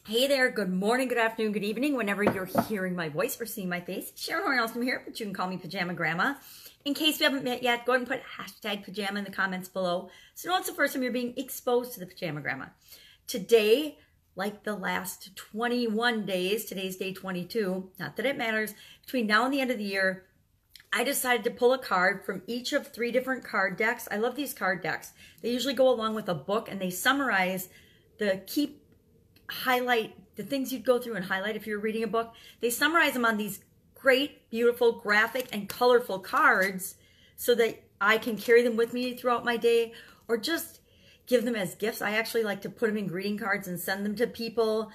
Hey there, good morning, good afternoon, good evening, whenever you're hearing my voice or seeing my face. Sharon Horne-Ellstrom here, but you can call me Pajama Grandma. In case we haven't met yet, go ahead and put hashtag pajama in the comments below so you know it's the first time you're being exposed to the Pajama Grandma. Today, like the last 21 days, today's day 22, not that it matters, between now and the end of the year, I decided to pull a card from each of 3 different card decks. I love these card decks. They usually go along with a book and they summarize highlight the things you'd go through and highlight if you're reading a book. They summarize them on these great, beautiful, graphic, and colorful cards so that I can carry them with me throughout my day or just give them as gifts. I actually like to put them in greeting cards and send them to people.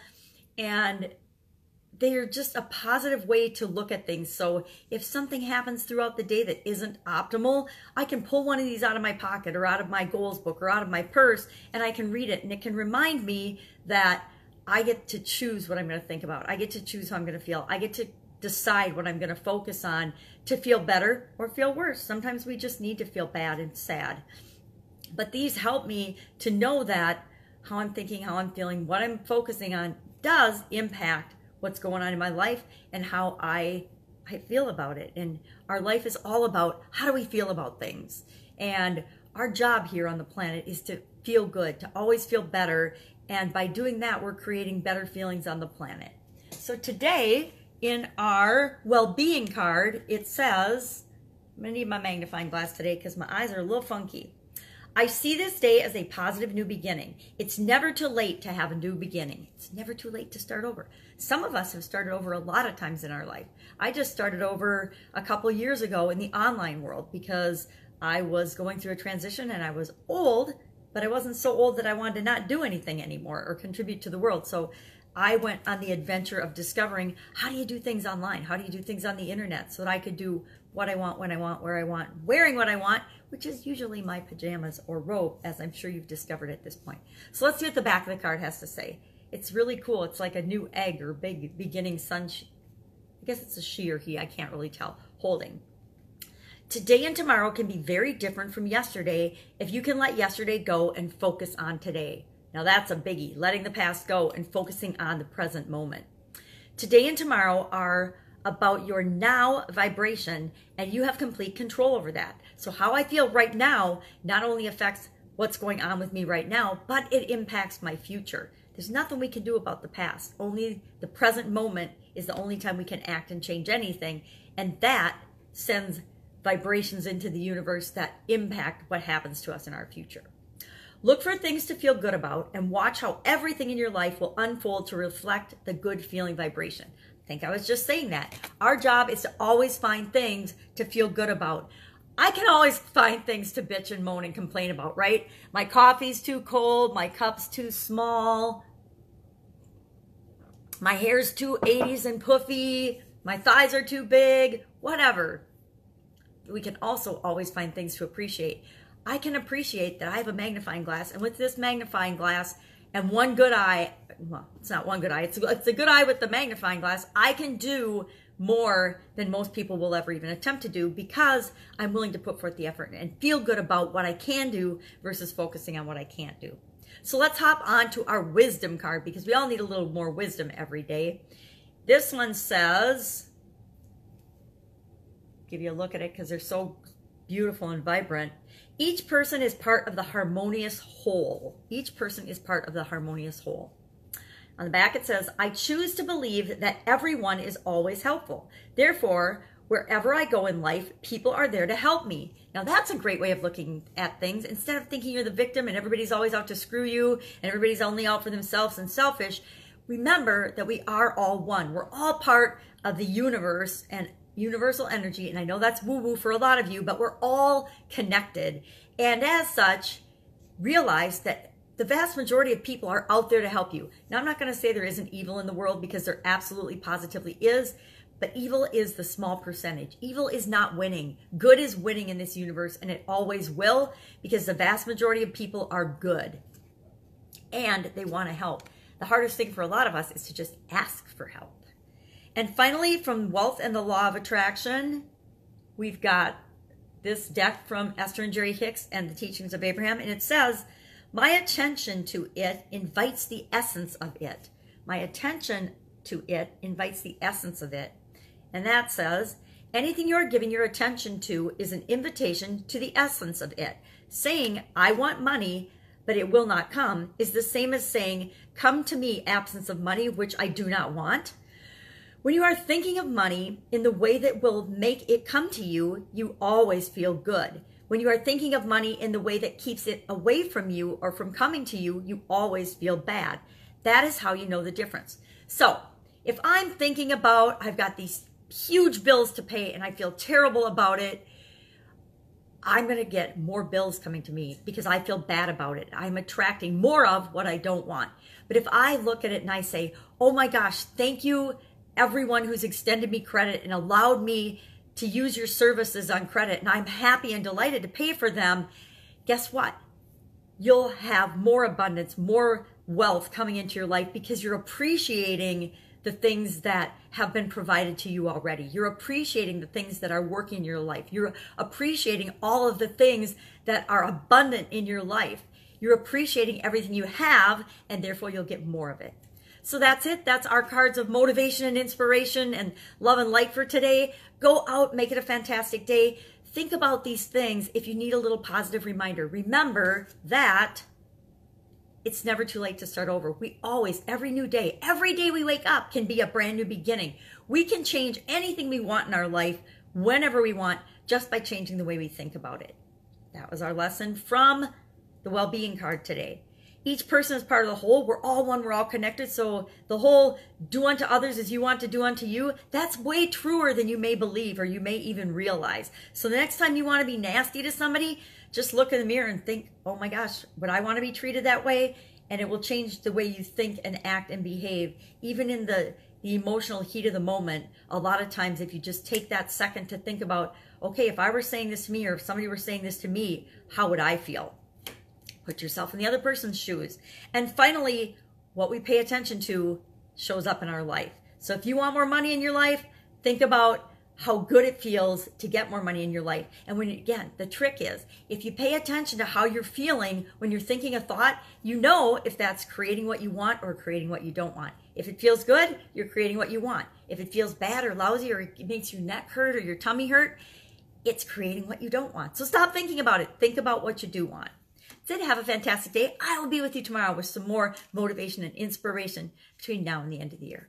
And they're just a positive way to look at things. So if something happens throughout the day that isn't optimal, I can pull one of these out of my pocket or out of my goals book or out of my purse and I can read it. And it can remind me that I get to choose what I'm going to think about. I get to choose how I'm going to feel. I get to decide what I'm going to focus on to feel better or feel worse. Sometimes we just need to feel bad and sad. But these help me to know that how I'm thinking, how I'm feeling, what I'm focusing on does impact what's going on in my life and how I feel about it. And our life is all about how do we feel about things. And our job here on the planet is to feel good, to always feel better. And by doing that, we're creating better feelings on the planet. So today, in our well-being card, it says, I'm going to need my magnifying glass today because my eyes are a little funky. I see this day as a positive new beginning. It's never too late to have a new beginning. It's never too late to start over. Some of us have started over a lot of times in our life. I just started over a couple years ago in the online world because I was going through a transition and I was old, but I wasn't so old that I wanted to not do anything anymore or contribute to the world. So I went on the adventure of discovering how do you do things online? How do you do things on the internet so that I could do what I want, when I want, where I want, wearing what I want, which is usually my pajamas or robe, as I'm sure you've discovered at this point. So let's see what the back of the card has to say. It's really cool. It's like a new egg or big beginning sun. I guess it's a she or he. I can't really tell. Holding. Today and tomorrow can be very different from yesterday if you can let yesterday go and focus on today. Now that's a biggie, letting the past go and focusing on the present moment. Today and tomorrow are about your now vibration and you have complete control over that. So how I feel right now not only affects what's going on with me right now, but it impacts my future. There's nothing we can do about the past. Only the present moment is the only time we can act and change anything. And that sends vibrations into the universe that impact what happens to us in our future. Look for things to feel good about and watch how everything in your life will unfold to reflect the good feeling vibration. I think I was just saying that. Our job is to always find things to feel good about. I can always find things to bitch and moan and complain about, right? My coffee's too cold, my cup's too small, my hair's too 80s and puffy, my thighs are too big, whatever. We can also always find things to appreciate. I can appreciate that I have a magnifying glass, and with this magnifying glass and one good eye, well, it's not one good eye, it's a good eye with the magnifying glass, I can do more than most people will ever even attempt to do because I'm willing to put forth the effort and feel good about what I can do versus focusing on what I can't do. So let's hop on to our wisdom card because we all need a little more wisdom every day. This one says, give you a look at it because they're so beautiful and vibrant. Each person is part of the harmonious whole. Each person is part of the harmonious whole. On the back it says, I choose to believe that everyone is always helpful. Therefore, wherever I go in life, people are there to help me. Now that's a great way of looking at things. Instead of thinking you're the victim and everybody's always out to screw you and everybody's only out for themselves and selfish, remember that we are all one. We're all part of the universe and universal energy, and I know that's woo-woo for a lot of you, but we're all connected. And as such, realize that the vast majority of people are out there to help you. Now, I'm not going to say there isn't evil in the world because there absolutely positively is, but evil is the small percentage. Evil is not winning. Good is winning in this universe, and it always will because the vast majority of people are good and they want to help. The hardest thing for a lot of us is to just ask for help. And finally, from Wealth and the Law of Attraction, we've got this deck from Esther and Jerry Hicks and the Teachings of Abraham. And it says, my attention to it invites the essence of it. My attention to it invites the essence of it. And that says, anything you're giving your attention to is an invitation to the essence of it. Saying, I want money, but it will not come, is the same as saying, come to me, absence of money, which I do not want. When you are thinking of money in the way that will make it come to you, you always feel good. When you are thinking of money in the way that keeps it away from you or from coming to you, you always feel bad. That is how you know the difference. So if I'm thinking about, I've got these huge bills to pay and I feel terrible about it, I'm going to get more bills coming to me because I feel bad about it. I'm attracting more of what I don't want. But if I look at it and I say, oh my gosh, thank you everyone who's extended me credit and allowed me to use your services on credit, and I'm happy and delighted to pay for them, guess what? You'll have more abundance, more wealth coming into your life because you're appreciating the things that have been provided to you already. You're appreciating the things that are working in your life. You're appreciating all of the things that are abundant in your life. You're appreciating everything you have, and therefore you'll get more of it. So that's it. That's our cards of motivation and inspiration and love and light for today. Go out, make it a fantastic day. Think about these things if you need a little positive reminder. Remember that it's never too late to start over. We always, every new day, every day we wake up can be a brand new beginning. We can change anything we want in our life whenever we want just by changing the way we think about it. That was our lesson from the well-being card today. Each person is part of the whole. We're all one. We're all connected. So the whole do unto others as you want to do unto you, that's way truer than you may believe or you may even realize. So the next time you want to be nasty to somebody, just look in the mirror and think, oh my gosh, would I want to be treated that way? And it will change the way you think and act and behave. Even in the emotional heat of the moment, a lot of times if you just take that second to think about, okay, if I were saying this to me or if somebody were saying this to me, how would I feel? Put yourself in the other person's shoes. And finally, what we pay attention to shows up in our life. So if you want more money in your life, think about how good it feels to get more money in your life. And when, again, the trick is, if you pay attention to how you're feeling when you're thinking a thought, you know if that's creating what you want or creating what you don't want. If it feels good, you're creating what you want. If it feels bad or lousy or it makes your neck hurt or your tummy hurt, it's creating what you don't want. So stop thinking about it. Think about what you do want. That's it. Have a fantastic day. I will be with you tomorrow with some more motivation and inspiration between now and the end of the year.